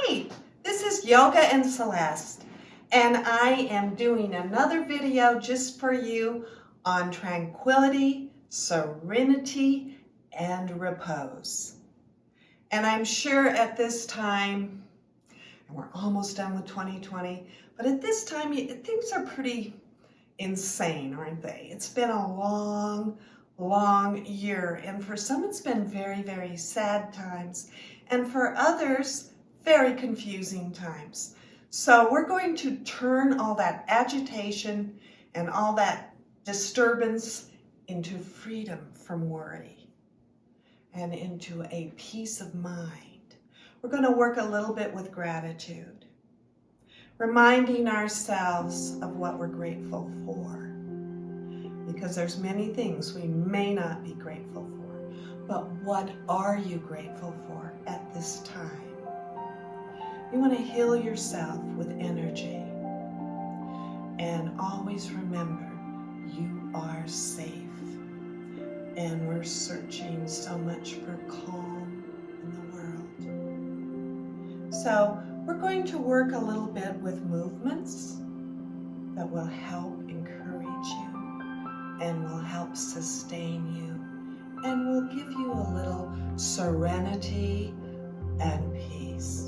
Hi, this is Yoga and Celeste, and I am doing another video just for you on tranquility, serenity, and repose. And I'm sure at this time, and we're almost done with 2020, but at this time things are pretty insane, aren't they? It's been a long year, and for some it's been very, very sad times, and for others, very confusing times. So we're going to turn all that agitation and all that disturbance into freedom from worry and into a peace of mind. We're going to work a little bit with gratitude, reminding ourselves of what we're grateful for, because there's many things we may not be grateful for, but what are you grateful for at this time? You want to heal yourself with energy, and always remember you are safe, and we're searching so much for calm in the world. So we're going to work a little bit with movements that will help encourage you and will help sustain you and will give you a little serenity and peace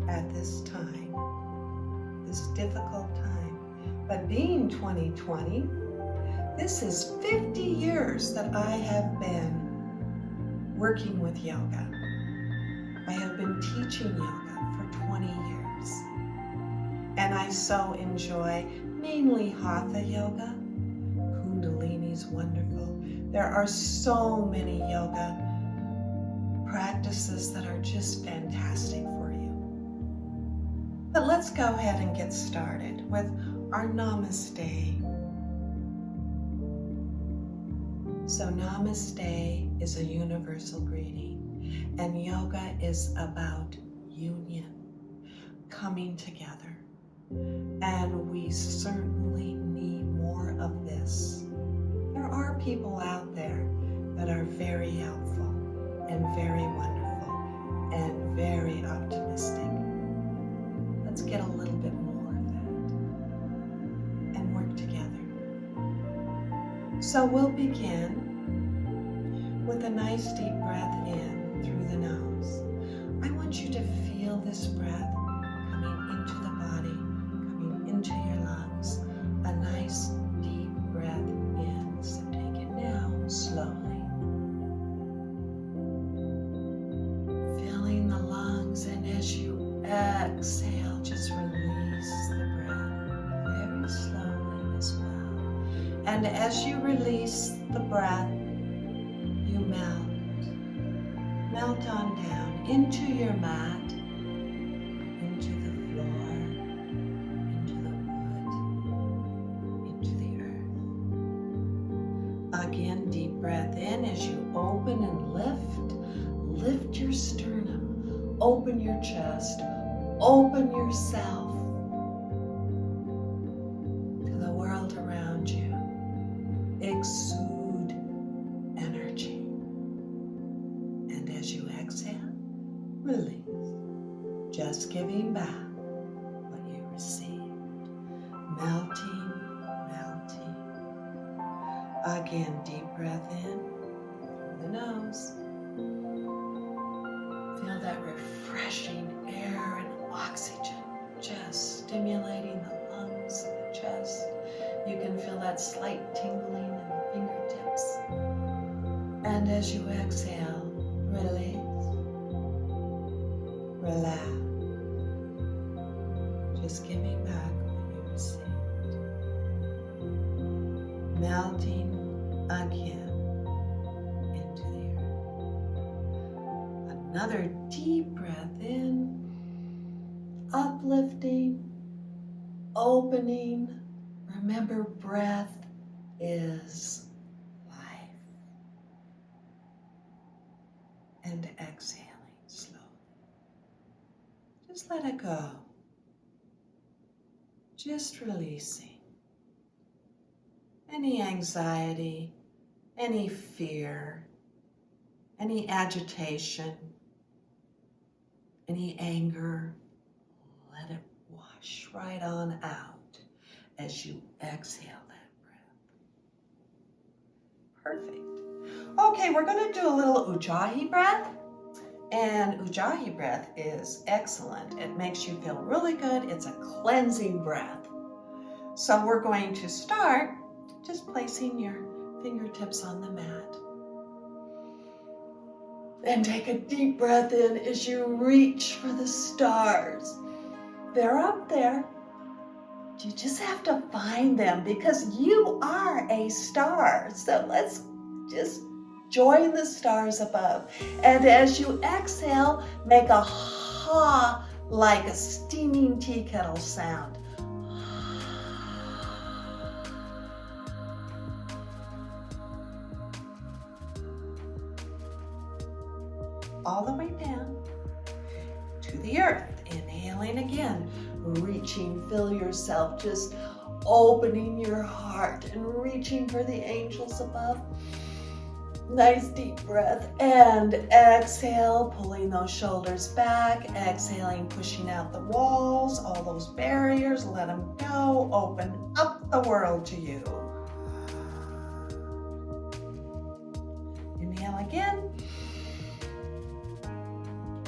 at this time, this difficult time. But being 2020, this is 50 years that I have been working with yoga. I have been teaching yoga for 20 years. And I so enjoy mainly Hatha yoga. Kundalini's wonderful. There are so many yoga practices that are just fantastic for you. But let's go ahead and get started with our Namaste. So Namaste is a universal greeting, and yoga is about union, coming together. And we certainly need more of this. There are people out there that are very helpful and very wonderful and very optimistic. Let's get a little bit more of that and work together. So we'll begin with a nice deep breath in through the nose. I want you to feel this breath coming into the body, coming into your lungs. A nice deep breath in. So take it now slowly. Filling the lungs, and as you exhale, just release the breath very slowly as well. And as you release the breath, you melt on down into your mat, into the floor, into the wood, into the earth. Again, deep breath in as you open and lift your sternum, open your chest, open yourself to the world around you. Exude energy. And as you exhale, release. Just giving back what you received. Melting. Again, deep breath in through the nose. Feel that refreshing air and oxygen just stimulating the lungs and the chest. You can feel that slight tingling in the fingertips. And as you exhale, release, relax, just giving back what you received. Melting again into the earth. Another deep breath in, uplifting, opening. Remember, breath is life. And exhaling slowly. Just let it go. Just releasing any anxiety, any fear, any agitation. any anger, let it wash right on out as you exhale that breath. Perfect. Okay, we're going to do a little Ujjayi breath. And Ujjayi breath is excellent. It makes you feel really good. It's a cleansing breath. So we're going to start just placing your fingertips on the mat. And take a deep breath in as you reach for the stars. They're up there. You just have to find them because you are a star. So let's just join the stars above. And as you exhale, make a ha like a steaming tea kettle sound. All the way down to the earth. Inhaling again, reaching, feel yourself just opening your heart and reaching for the angels above. Nice deep breath and exhale, pulling those shoulders back, exhaling, pushing out the walls, all those barriers, let them go, open up the world to you. Inhale again.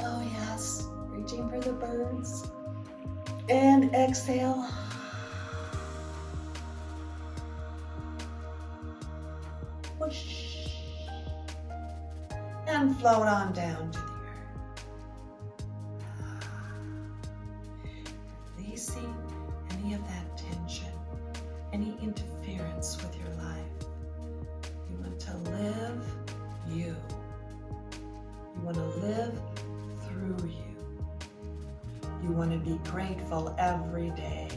Oh yes, reaching for the birds. And exhale. Push. And float on down to the earth. Releasing any of that tension, any interference with your life. You want to live you. You want to live through you. You want to be grateful every day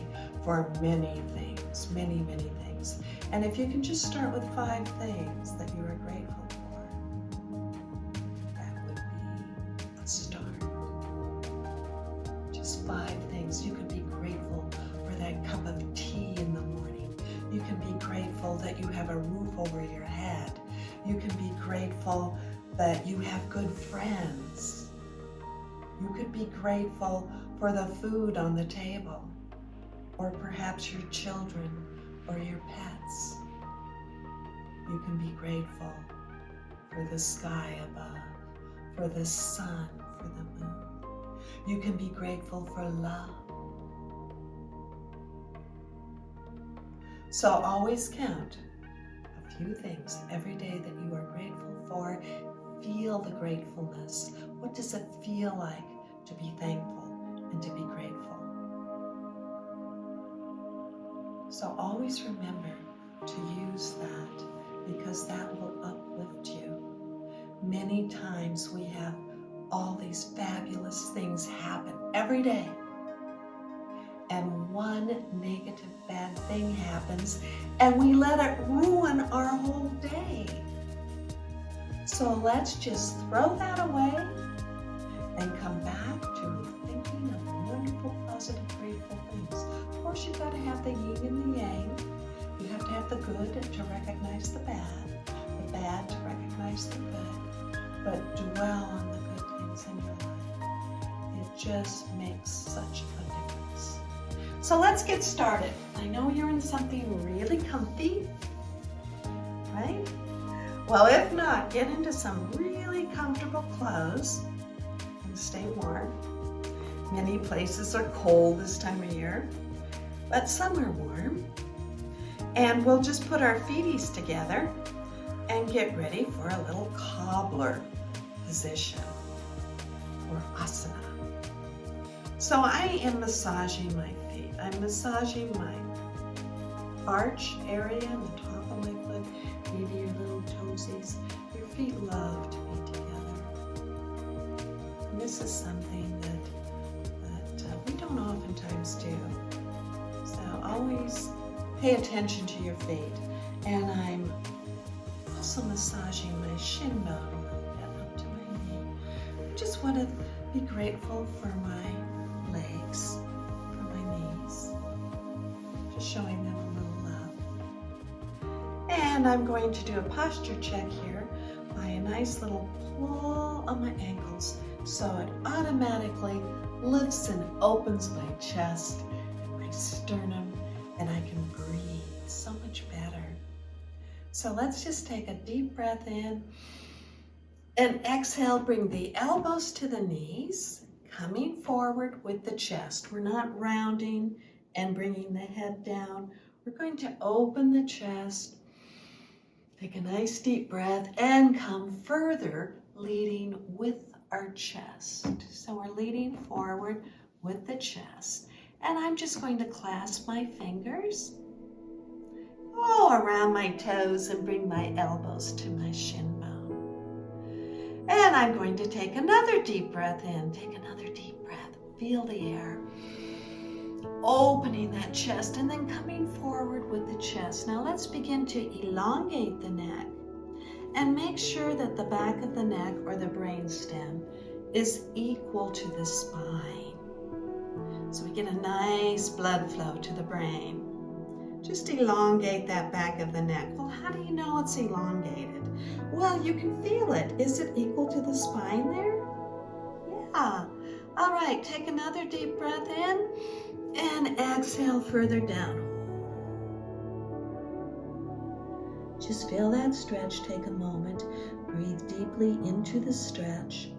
for many things, many, many things. And if you can just start with 5 things that you are grateful for, that would be a start. Just 5 things. You can be grateful for that cup of tea in the morning. You can be grateful that you have a roof over your head. You can be grateful that you have good friends. You could be grateful for the food on the table, or perhaps your children or your pets. You can be grateful for the sky above, for the sun, for the moon. You can be grateful for love. So always count a few things every day that you are grateful for. Feel the gratefulness. What does it feel like to be thankful and to be grateful? So always remember to use that, because that will uplift you. Many times we have all these fabulous things happen every day, and one negative bad thing happens and we let it ruin our whole day. So let's just throw that away and come back to thinking of wonderful, positive, grateful things. Of course, you've got to have the yin and the yang. You have to have the good to recognize the bad to recognize the good, but dwell on the good things in your life. It just makes such a difference. So let's get started. I know you're in something really comfy, right? Well, if not, get into some really comfortable clothes and stay warm. Many places are cold this time of year, but some are warm. And we'll just put our feeties together and get ready for a little cobbler position, or asana. So I am massaging my feet. I'm massaging my arch area and the top of my foot, maybe your little toesies. Your feet love to be together. And this is something that we don't oftentimes do. So always pay attention to your feet. And I'm also massaging my shin bone a little bit up to my knee. I just want to be grateful for my legs, for my knees. Just showing them a little love. And I'm going to do a posture check here by a nice little pull on my ankles So it automatically lifts and opens my chest, my sternum, and I can breathe so much better. So let's just take a deep breath in and exhale. Bring the elbows to the knees, coming forward with the chest. We're not rounding and bringing the head down. We're going to open the chest, take a nice deep breath, and come further, leading with our chest. So we're leading forward with the chest. And I'm just going to clasp my fingers all around my toes and bring my elbows to my shin bone. And I'm going to take another deep breath in. Take another deep breath. Feel the air. Opening that chest and then coming forward with the chest. Now let's begin to elongate the neck and make sure that the back of the neck or the brainstem is equal to the spine. So we get a nice blood flow to the brain. Just elongate that back of the neck. Well, how do you know it's elongated? Well, you can feel it. Is it equal to the spine there? Yeah. All right, take another deep breath in and exhale further down. Just feel that stretch. Take a moment. Breathe deeply into the stretch.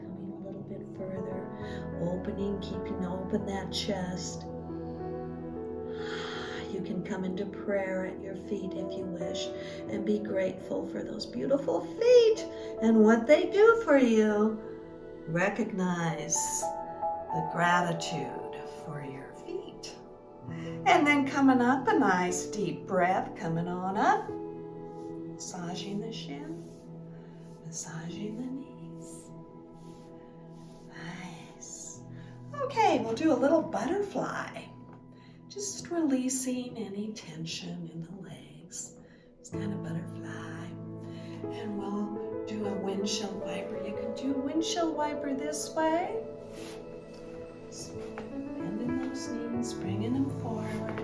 Coming a little bit further. Opening, keeping open that chest. You can come into prayer at your feet if you wish and be grateful for those beautiful feet and what they do for you. Recognize the gratitude for your feet. And then coming up, a nice deep breath coming on up. Massaging the shin, massaging the knees. Nice. Okay, we'll do a little butterfly. Just releasing any tension in the legs. It's kind of butterfly. And we'll do a windshield wiper. You can do a windshield wiper this way. So bending those knees, bringing them forward.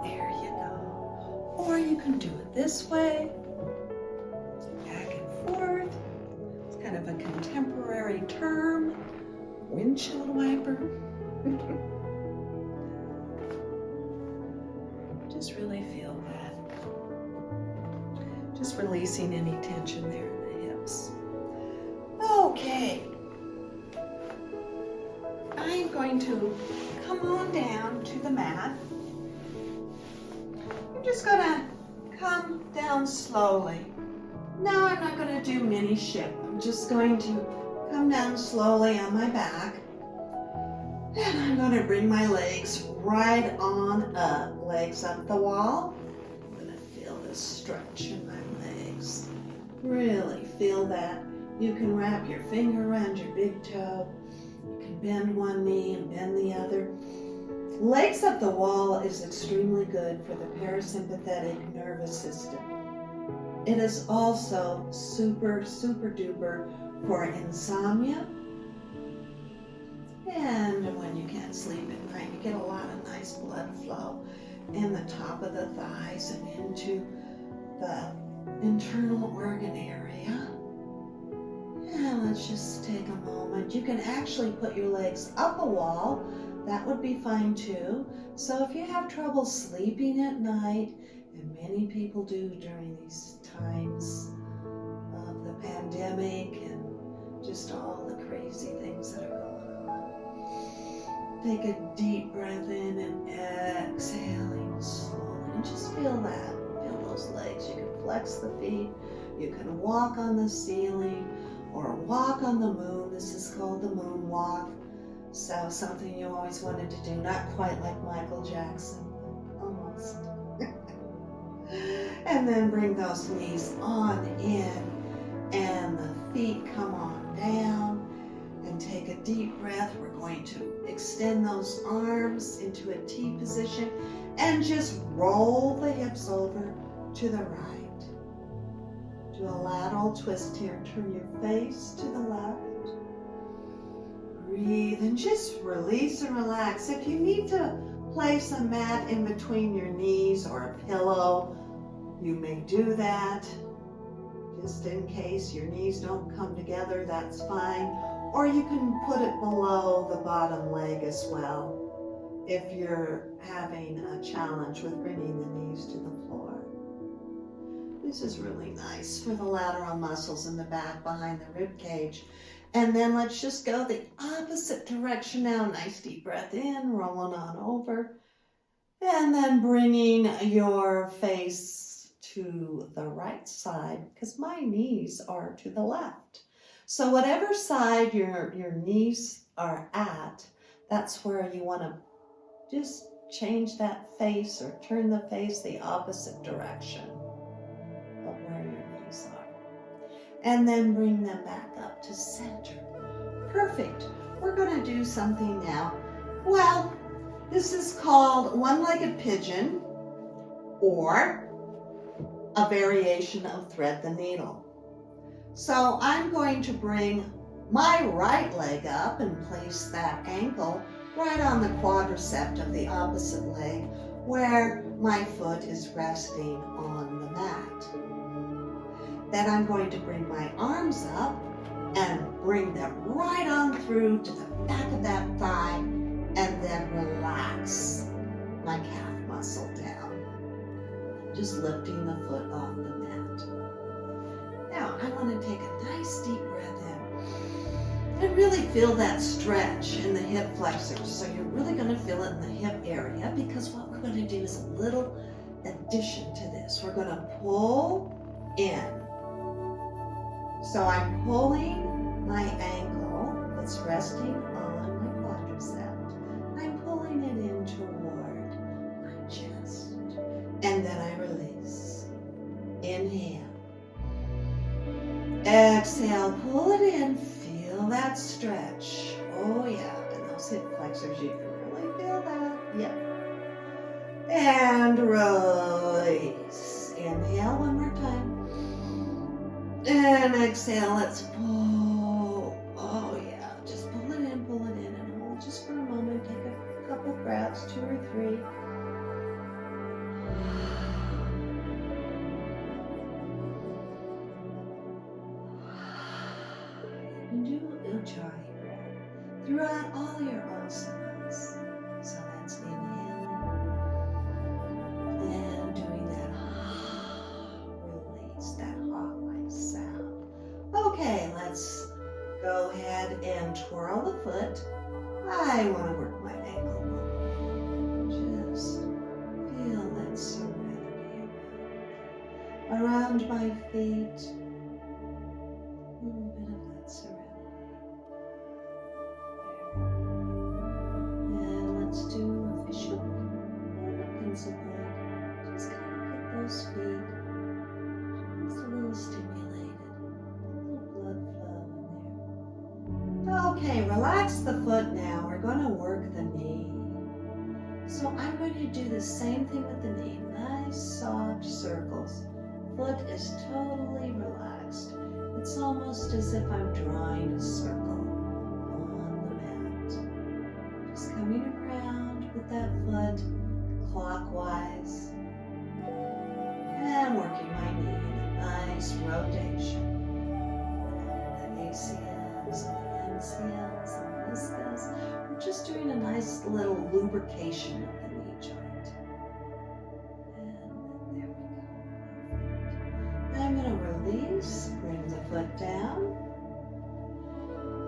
There you go. Or you can do it this way. Back and forth. It's kind of a contemporary term. Windshield wiper. Just really feel that. Just releasing any tension there in the hips. Okay. I'm going to come on down to the mat. I'm just going to come down slowly. No, I'm not going to do mini ship. I'm just going to come down slowly on my back. And I'm going to bring my legs right on up. Legs up the wall. I'm going to feel this stretch in my legs. Really feel that. You can wrap your finger around your big toe. You can bend one knee and bend the other. Legs up the wall is extremely good for the parasympathetic nervous system. It is also super, super duper for insomnia. And when you can't sleep at night, you get a lot of nice blood flow in the top of the thighs and into the internal organ area. And let's just take a moment. You can actually put your legs up a wall. That would be fine too. So if you have trouble sleeping at night, and many people do during these times of the pandemic and just all the crazy things that are going on, take a deep breath in and exhaling slowly. And just feel that. Feel those legs. You can flex the feet. You can walk on the ceiling or walk on the moon. This is called the moon walk. So something you always wanted to do. Not quite like Michael Jackson, but almost. And then bring those knees on in and the feet come on down. And take a deep breath. We're going to extend those arms into a T position and just roll the hips over to the right. Do a lateral twist here. Turn your face to the left. Breathe and just release and relax. If you need to place a mat in between your knees or a pillow, you may do that. Just in case your knees don't come together, that's fine. Or you can put it below the bottom leg as well if you're having a challenge with bringing the knees to the floor. This is really nice for the lateral muscles in the back behind the rib cage. And then let's just go the opposite direction now. Nice deep breath in, rolling on over. And then bringing your face to the right side, because my knees are to the left. So whatever side your knees are at, that's where you want to just change that face or turn the face the opposite direction of where your knees are. And then bring them back up to center. Perfect. We're going to do something now. Well, this is called one-legged pigeon or a variation of thread the needle. So I'm going to bring my right leg up and place that ankle right on the quadricep of the opposite leg where my foot is resting on the mat. Then I'm going to bring my arms up and bring them right on through to the back of that thigh and then relax my calf muscle down. Just lifting the foot off the mat. Now I want to take a nice deep breath in and really feel that stretch in the hip flexors. So you're really going to feel it in the hip area, because what we're going to do is a little addition to this. We're going to pull in. So I'm pulling my ankle that's resting on my quadricep. I'm pulling it in toward my chest. And then I release. Inhale. Exhale, pull it in. Feel that stretch. Oh yeah, and those hip flexors, you can really feel that. Yep. And release. Inhale one more time. And exhale, let's pull. Oh yeah, just pull it in, and hold just for a moment. Take a couple breaths, 2 or 3. And do Ujjayi breath throughout all your asanas. So that's inhaling and doing that release, that hawk-like sound. Okay, let's go ahead and twirl the foot. I want to work my ankle bone. Just feel that serenity around my feet. A little bit of that serenity. There. And let's do a fish hook or a pencil point. Just kind of get those feet just a little stimulated. A little blood flow in there. Okay, relax the foot now. We're going to work the knee. So I'm going to do the same thing with the knee. Nice soft circles. Foot is totally relaxed. It's almost as if I'm drawing a circle on the mat. Just coming around with that foot clockwise and working my knee in a nice rotation. The ACLs and the MCLs and the ischials. We're just doing a nice little lubrication of the knee joint. And there we go. Now I'm going to release, bring the foot down.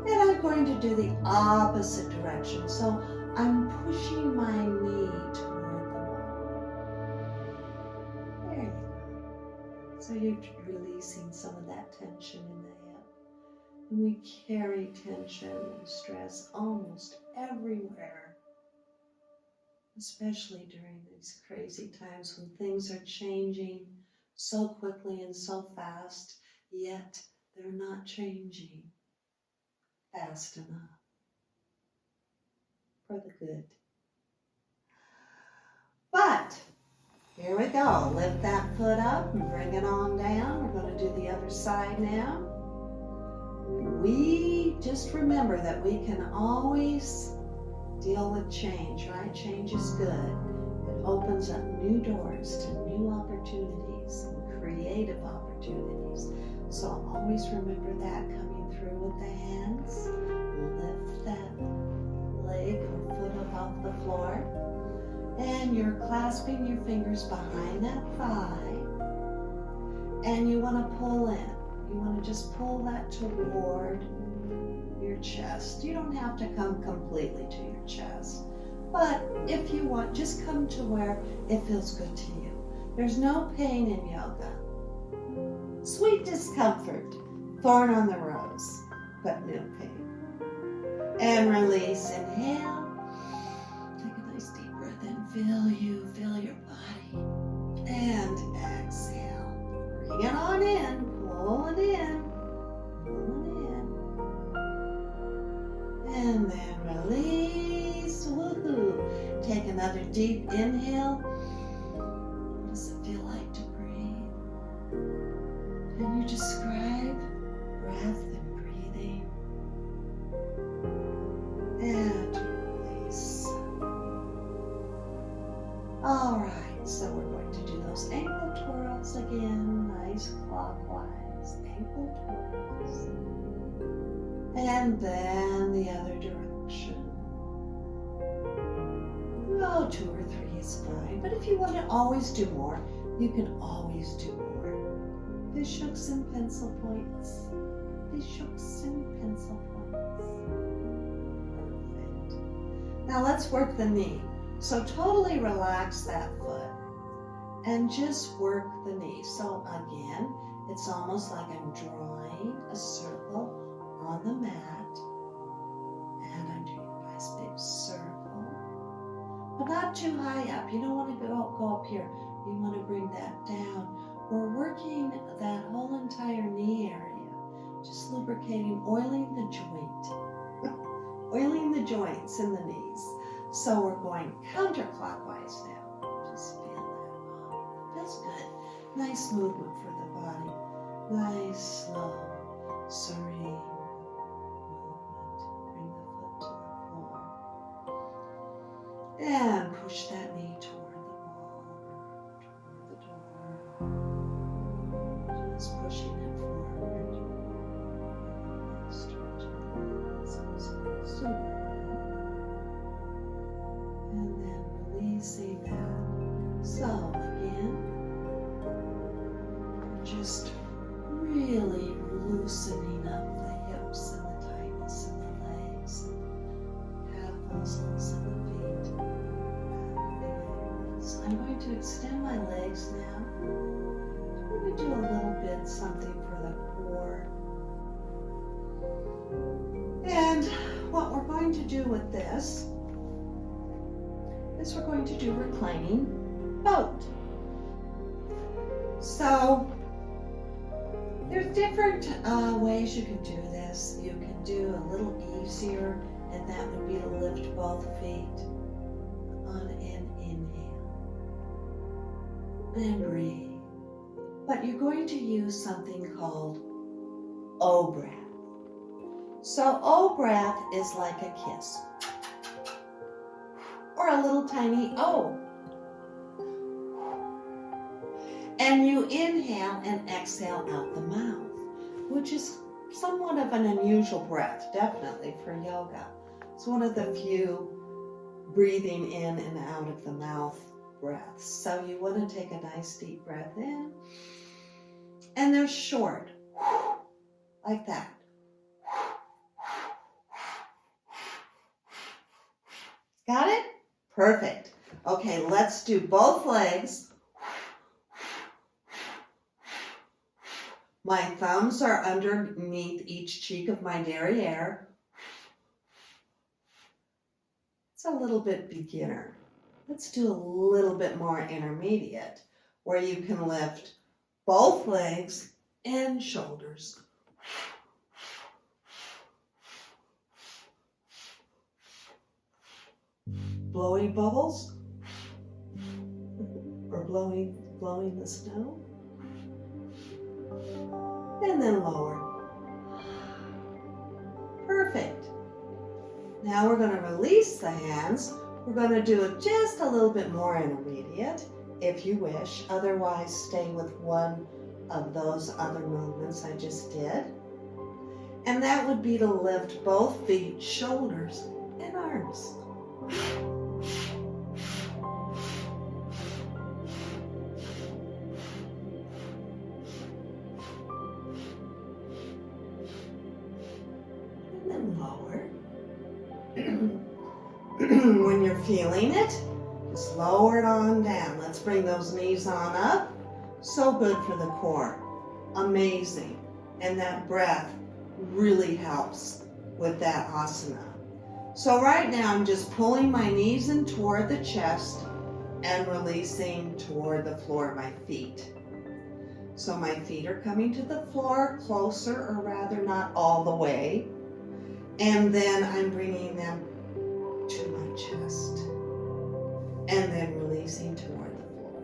And I'm going to do the opposite direction. So I'm pushing my knee toward the wall. There you go. So you're releasing some of that tension in the hip. And we carry tension and stress almost everywhere, especially during these crazy times when things are changing so quickly and so fast, yet they're not changing fast enough for the good. But here we go. Lift that foot up and bring it on down. We're going to do the other side now. We just remember that we can always deal with change, right? Change is good. It opens up new doors to new opportunities and creative opportunities. So always remember that coming through with the hands. Lift that leg or foot up off the floor. And you're clasping your fingers behind that thigh. And you want to pull in. You want to just pull that toward your chest. You don't have to come completely to your chest. But if you want, just come to where it feels good to you. There's no pain in yoga. Sweet discomfort, thorn on the rose, but no pain. And release, inhale. Take a nice deep breath in. Feel your body. And exhale. Bring it on in, pull it in, and then release. Woohoo! Take another deep inhale. What does it feel like to breathe? Can you describe breath and breathing? And release. All right, so we're going to do those ankle twirls again, nice clockwise ankle twirls. And then the other direction. Oh, 2 or 3 is fine, but if you want to always do more, you can always do more. Fish hooks and pencil points. Fish hooks and pencil points. Perfect. Now let's work the knee. So totally relax that foot and just work the knee. So again, it's almost like I'm drawing a circle on the mat, and I'm doing a nice big circle, but not too high up. You don't want to go up here. You want to bring that down. We're working that whole entire knee area, just lubricating, oiling the joint, oiling the joints in the knees. So we're going counterclockwise now. Just feel that. Oh, feels good. Nice movement for the body. Nice, slow, serene. And push that knee toward the wall, toward the door. Just pushing it forward. Stretching the muscles. Super. And then releasing that. So again, just really loosening up the hips and the tightness in the legs. Calf muscles in the feet. I'm going to extend my legs now. I'm going to do a little bit something for the core. And what we're going to do with this is we're going to do reclining boat. So there's different ways you can do this. You can do a little easier, and that would be to lift both feet on an inhale and breathe. But you're going to use something called O breath. So O breath is like a kiss, or a little tiny O. And you inhale and exhale out the mouth, which is somewhat of an unusual breath, definitely for yoga. It's one of the few breathing in and out of the mouth breaths. So you want to take a nice deep breath in, and they're short, like that. Got it? Perfect. Okay, let's do both legs. My thumbs are underneath each cheek of my derriere. It's a little bit beginner. Let's do a little bit more intermediate, where you can lift both legs and shoulders. Blowing bubbles, or blowing the snow. And then lower. Perfect. Now we're going to release the hands. We're going to do it just a little bit more intermediate, if you wish. Otherwise, stay with one of those other movements I just did. And that would be to lift both feet, shoulders, and arms. And then lower. When you're feeling it, just lower it on down. Let's bring those knees on up. So good for the core. Amazing. And that breath really helps with that asana. So right now I'm just pulling my knees in toward the chest and releasing toward the floor of my feet. So my feet are coming to the floor closer, or rather not all the way. And then I'm bringing them to my chest. And then releasing toward the floor.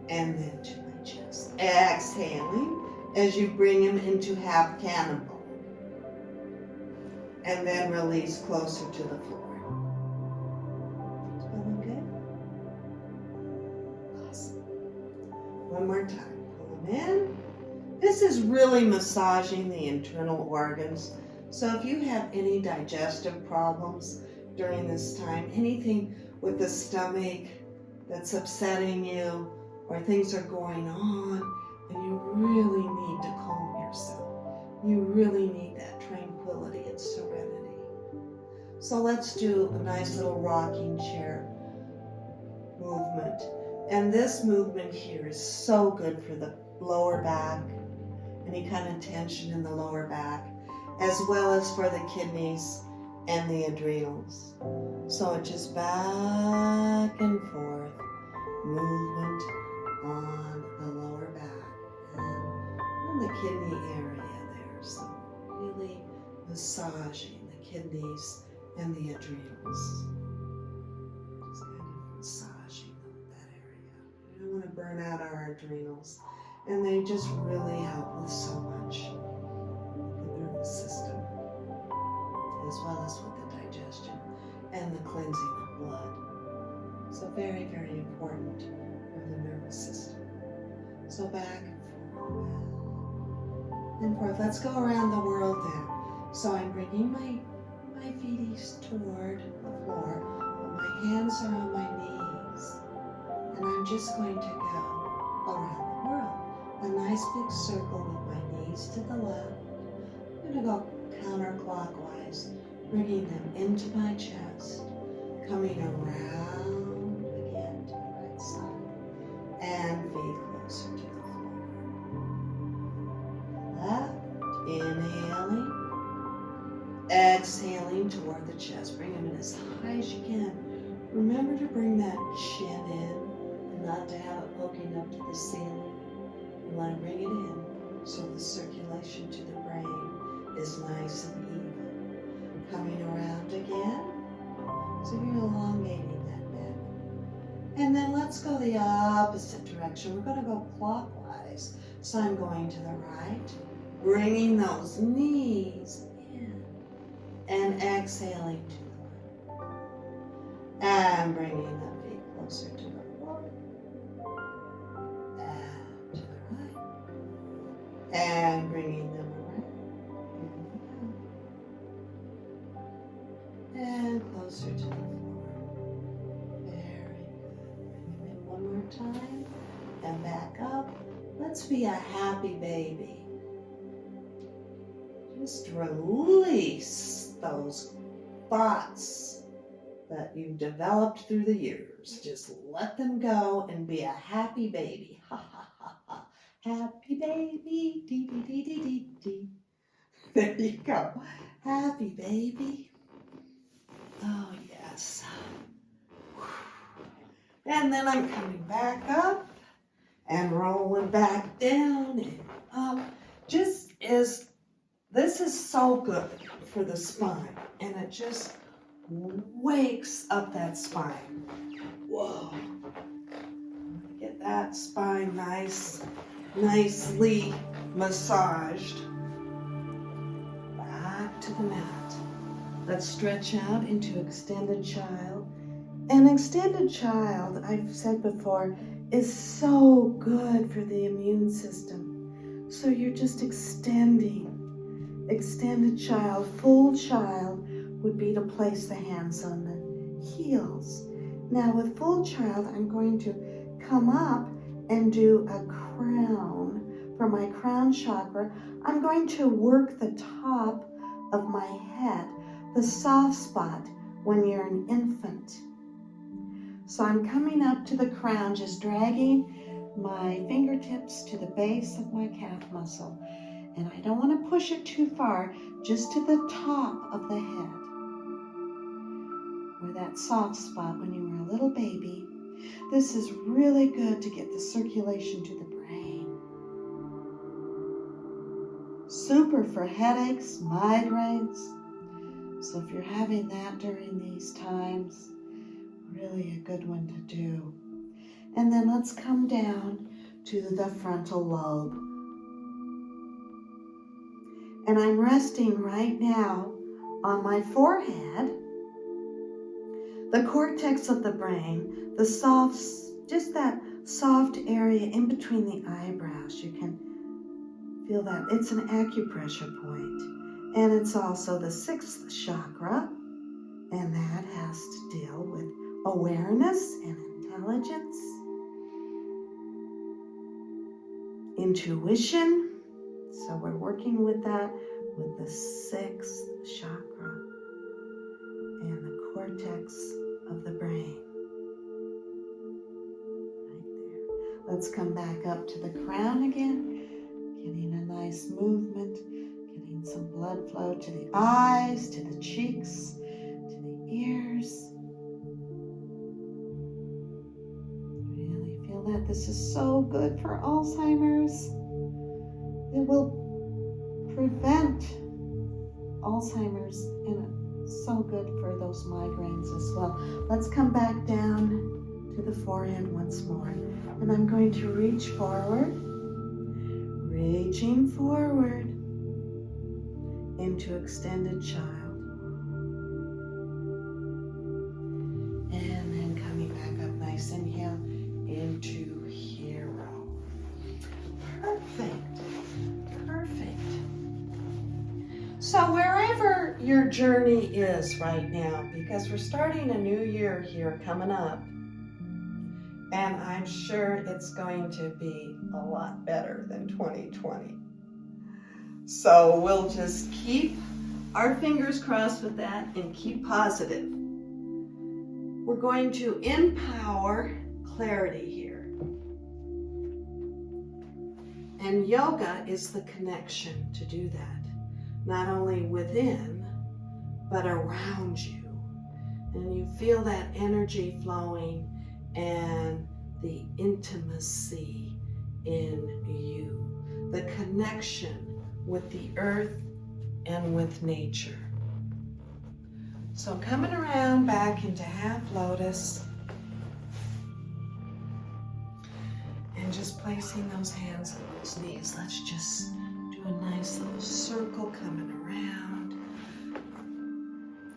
And then to my chest. Exhaling as you bring them into half cannonball. And then release closer to the floor. Feeling good? Awesome. One more time. Pull them in. This is really massaging the internal organs. So if you have any digestive problems during this time, anything with the stomach that's upsetting you, or things are going on, and you really need to calm yourself. You really need that tranquility and serenity. So let's do a nice little rocking chair movement. And this movement here is so good for the lower back, any kind of tension in the lower back, as well as for the kidneys and the adrenals. So it's just back and forth movement on the lower back and the kidney area there. So really massaging the kidneys and the adrenals. Just kind of massaging that area. We don't want to burn out our adrenals. And they just really help with so much. The nervous system, as well as with the digestion and the cleansing of blood. So very, very important for the nervous system. So back and forth. Let's go around the world then. So I'm bringing my feeties toward the floor, but my hands are on my knees. And I'm just going to go around the world. A nice big circle with my knees to the left. I'm going to go counterclockwise, bringing them into my chest, coming around again to the right side, and feet closer to the floor. Left, inhaling, exhaling toward the chest. Bring them in as high as you can. Remember to bring that chin in and not to have it poking up to the ceiling. You want to bring it in so the circulation to the brain is nice and even. Coming around again. So you're elongating that neck. And then let's go the opposite direction. We're going to go clockwise. So I'm going to the right, bringing those knees in and exhaling to the left. And bringing the feet closer to the floor. And to the right. And bringing them around. And closer to the floor. Very good. Bring them in one more time. And back up. Let's be a happy baby. Just release those thoughts that you've developed through the years. Just let them go and be a happy baby. Ha ha ha ha. Happy baby. Dee dee dee dee dee dee. There you go. Happy baby. Oh yes. And then I'm coming back up and rolling back down and up. Just as this is so good for the spine, and it just wakes up that spine. Whoa. Get that spine nicely massaged. Back to the mat. Let's stretch out into extended child. And extended child, I've said before, is so good for the immune system. So you're just extending. Extended child, full child would be to place the hands on the heels. Now with full child, I'm going to come up and do a crown. For my crown chakra, I'm going to work the top of my head, the soft spot when you're an infant. So I'm coming up to the crown, just dragging my fingertips to the base of my calf muscle. And I don't want to push it too far, just to the top of the head, where that soft spot when you were a little baby. This is really good to get the circulation to the brain. Super for headaches, migraines. So if you're having that during these times, really a good one to do. And then let's come down to the frontal lobe. And I'm resting right now on my forehead, the cortex of the brain, the soft, just that soft area in between the eyebrows. You can feel that. It's an acupressure point. And it's also the 6th chakra, and that has to deal with awareness and intelligence, intuition. So we're working with that, with the 6th chakra and the cortex of the brain. Right there. Let's come back up to the crown again, getting a nice movement, getting some blood flow to the eyes, to the cheeks, to the ears. Really feel that. This is so good for Alzheimer's. It will prevent Alzheimer's, and it's so good for those migraines as well. Let's come back down to the forehead once more. And I'm going to reach forward, reaching forward into extended child. And then coming back up, nice inhale, into hero. Perfect. So wherever your journey is right now, because we're starting a new year here coming up, and I'm sure it's going to be a lot better than 2020. So we'll just keep our fingers crossed with that and keep positive. We're going to empower clarity here. And yoga is the connection to do that. Not only within, but around you. And you feel that energy flowing and the intimacy in you. The connection with the earth and with nature. So coming around back into half lotus. And just placing those hands on those knees. Let's just do a nice little circle coming around.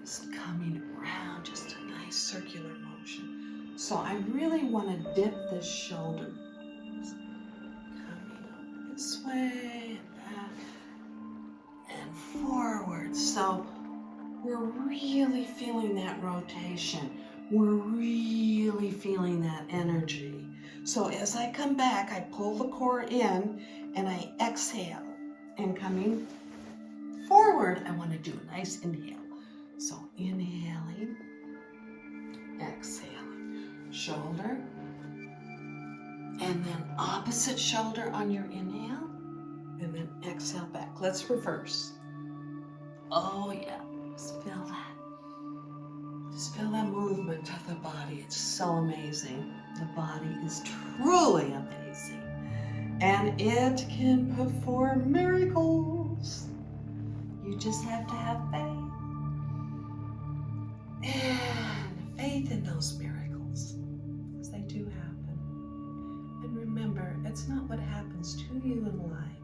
Just coming around, just a nice circular motion. So I really want to dip this shoulder. Just coming over this way and back and forward. So we're really feeling that rotation. We're really feeling that energy. So as I come back, I pull the core in and I exhale. And coming forward, I want to do a nice inhale. So inhaling, exhaling, shoulder, and then opposite shoulder on your inhale, and then exhale back. Let's reverse. Oh yeah, just feel that. Just feel that movement of the body. It's so amazing. The body is truly amazing. And it can perform miracles. You just have to have faith. And faith in those miracles, because they do happen. And remember, it's not what happens to you in life.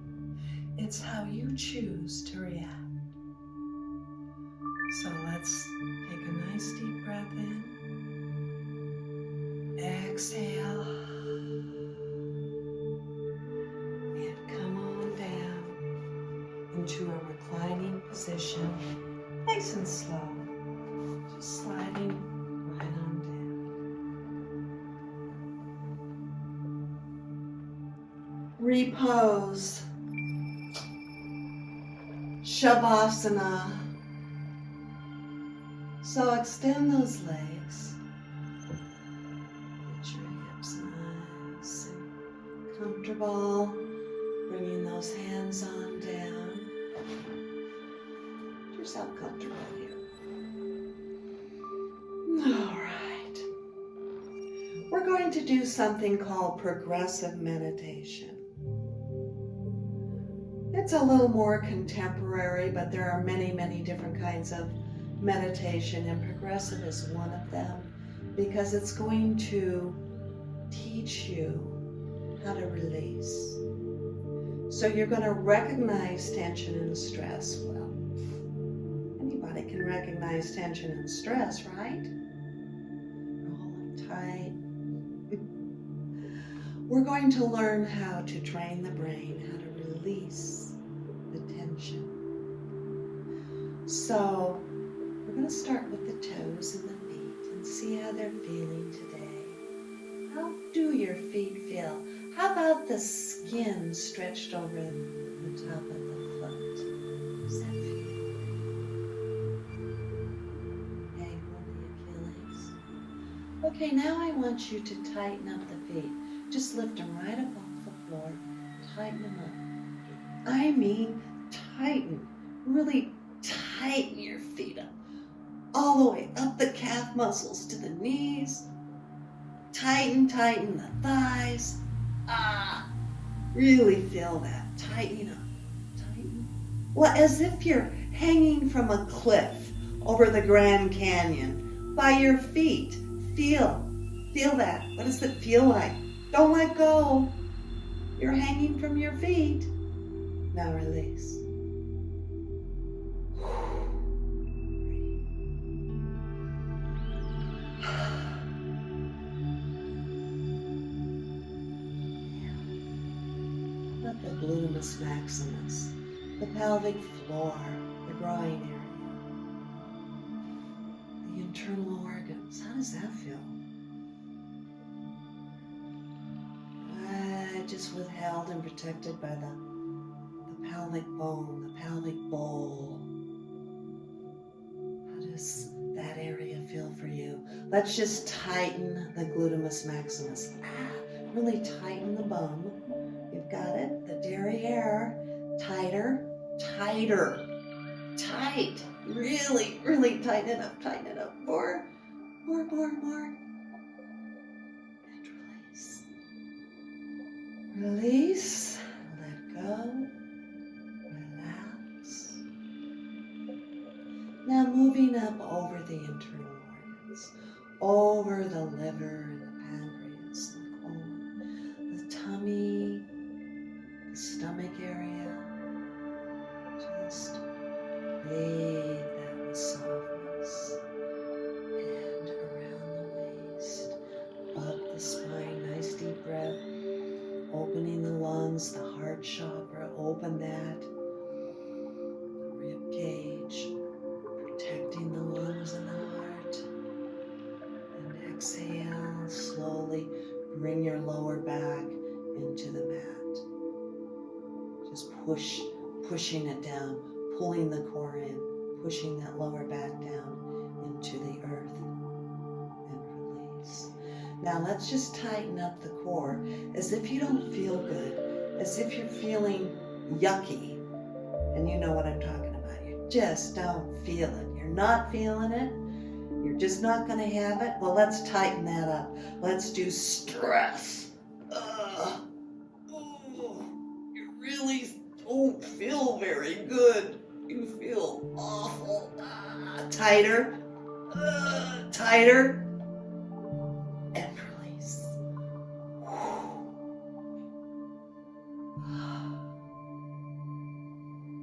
It's how you choose to react. So let's take a nice deep breath in. Exhale. position, nice and slow, just sliding right on down. Repose, Shavasana. So extend those legs, get your hips nice and comfortable, bringing those hands on down. Get yourself comfortable here. All right. We're going to do something called progressive meditation. It's a little more contemporary, but there are many, many different kinds of meditation, and progressive is one of them because it's going to teach you how to release. So you're going to recognize tension and stress. Well, anybody can recognize tension and stress, right? Roll tight. We're going to learn how to train the brain, how to release the tension. So we're going to start with the toes and the feet and see how they're feeling today. How do your feet feel? How about the skin stretched over the top of the foot? How does that feel? Okay, hold the Achilles. Okay, now I want you to tighten up the feet. Just lift them right up off the floor. Tighten them up. I mean, tighten. Really tighten your feet up. All the way up the calf muscles to the knees. Tighten the thighs. Really feel that. Tighten up. Tighten. Well, as if you're hanging from a cliff over the Grand Canyon by your feet. Feel that. What does it feel like? Don't let go. You're hanging from your feet. Now release. About the gluteus maximus, the pelvic floor, the groin area, the internal organs. How does that feel? Just withheld and protected by the pelvic bone, the pelvic bowl. How does that area feel for you? Let's just tighten the gluteus maximus. Really tighten the bum. You've got it. The derriere. Tighter. Tight. Really, really tighten it up. Tighten it up. More. And release. Let go. Relax. Now moving up over the internal organs, over the liver and the pancreas and the colon, the tummy, the stomach area. Just bathe that with softness. And around the waist, up the spine, nice deep breath. Opening the lungs, the heart chakra, open that. The rib cage, protecting the lungs and the heart. And exhale, slowly bring your lower back into the mat. Just pushing it down, pulling the core in, pushing that lower back down into the earth. And release. Now let's just tighten up the core as if you don't feel good, as if you're feeling yucky. And you know what I'm talking about. You just don't feel it. You're not feeling it. You're just not going to have it. Well, let's tighten that up. Let's do stress. You really don't feel very good. You feel awful. Tighter. Tighter. And release.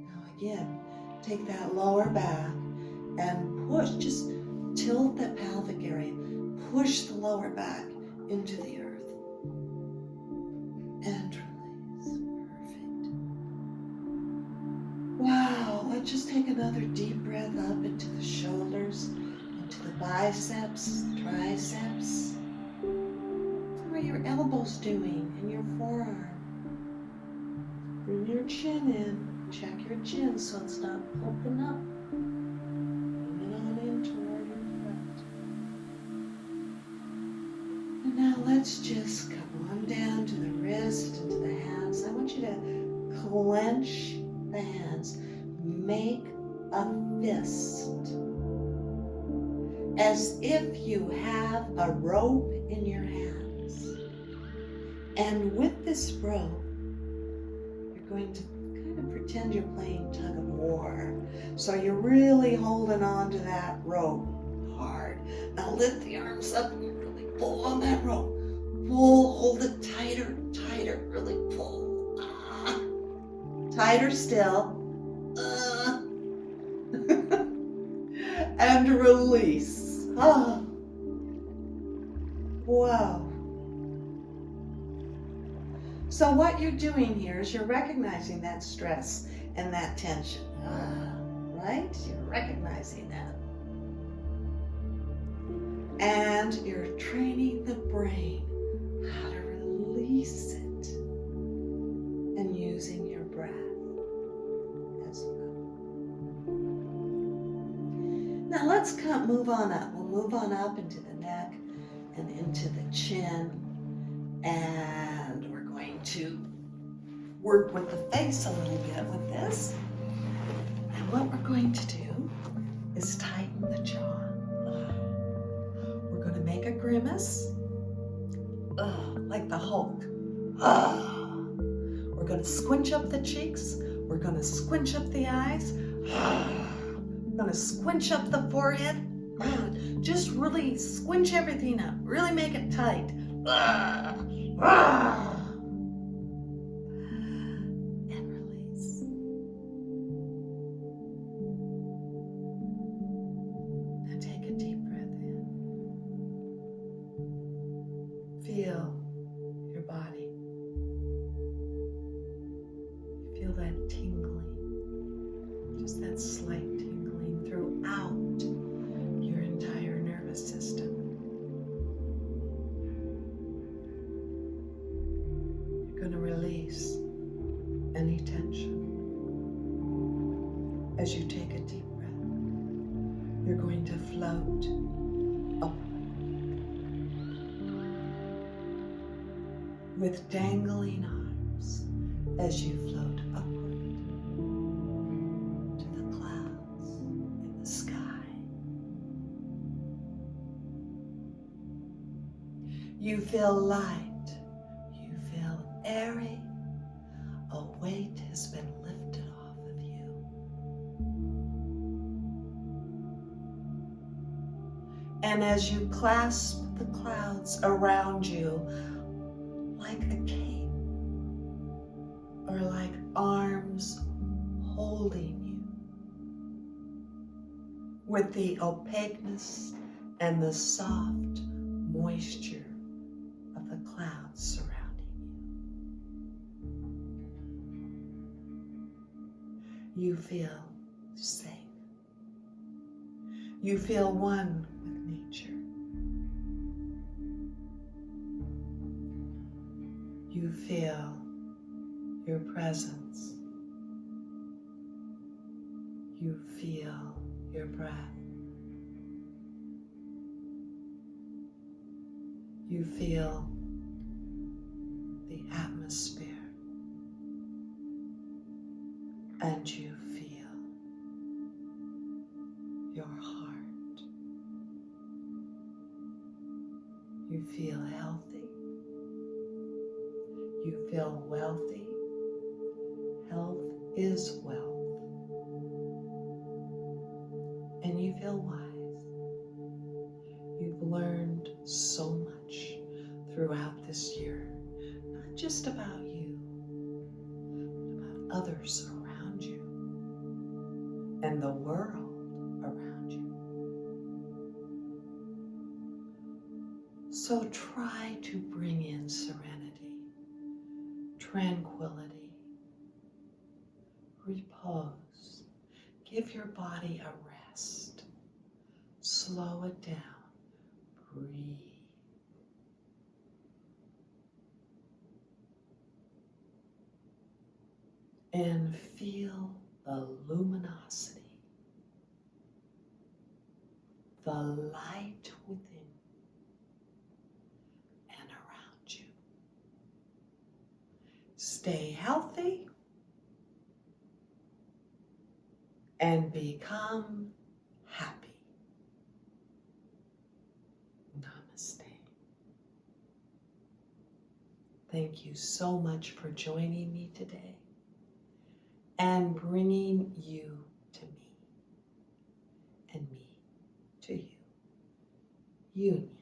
Now again, take that lower back and push. Just tilt that pelvic area. Push the lower back into the earth. And release. Perfect. Wow, let's just take another deep breath up into the shoulders, into the biceps, triceps. How are your elbows doing in your forearm? Bring your chin in. Check your chin so it's not open up. Bring it on in toward your front. And now let's just come on down to the wrist and to the hands. I want you to clench the hands. Make a fist. As if you have a rope in your hands. And with this rope, you're going to kind of pretend you're playing tug of war. So you're really holding on to that rope hard. Now lift the arms up and really pull on that rope. Pull, hold it tighter, tighter, really pull. Tighter still. And release. Ah. Wow. So what you're doing here is you're recognizing that stress and that tension. Right? You're recognizing that. And you're training the brain how to release it and using your breath as well. Now let's move on up. We'll move on up into the neck and into the chin. And we're going to work with the face a little bit with this. And what we're going to do is tighten the jaw. We're going to make a grimace, like the Hulk. We're going to squinch up the cheeks. We're going to squinch up the eyes. We're going to squinch up the forehead. Just really squinch everything up. Really make it tight. And release. Now take a deep breath in. Feel your body. Feel that tingling. Just that slight tingling throughout your entire nervous system. Going to release any tension. As you take a deep breath, you're going to float upward with dangling arms as you float upward to the clouds in the sky. You feel light. Airy, a weight has been lifted off of you. And as you clasp the clouds around you like a cape or like arms holding you with the opaqueness and the soft moisture of the clouds surrounding. You feel safe. You feel one with nature. You feel your presence. You feel your breath. You feel the atmosphere. And you feel your heart. You feel healthy. You feel wealthy. Health is wealth. And you feel wise. You've learned so much throughout this year, not just about you, but about others around you and the world around you. So try to bring in serenity, tranquility, repose. Give your body a rest. Slow it down. Breathe. And feel the luminosity, the light within and around you. Stay healthy and become happy. Namaste. Thank you so much for joining me today and bringing you to me and me to you. Union.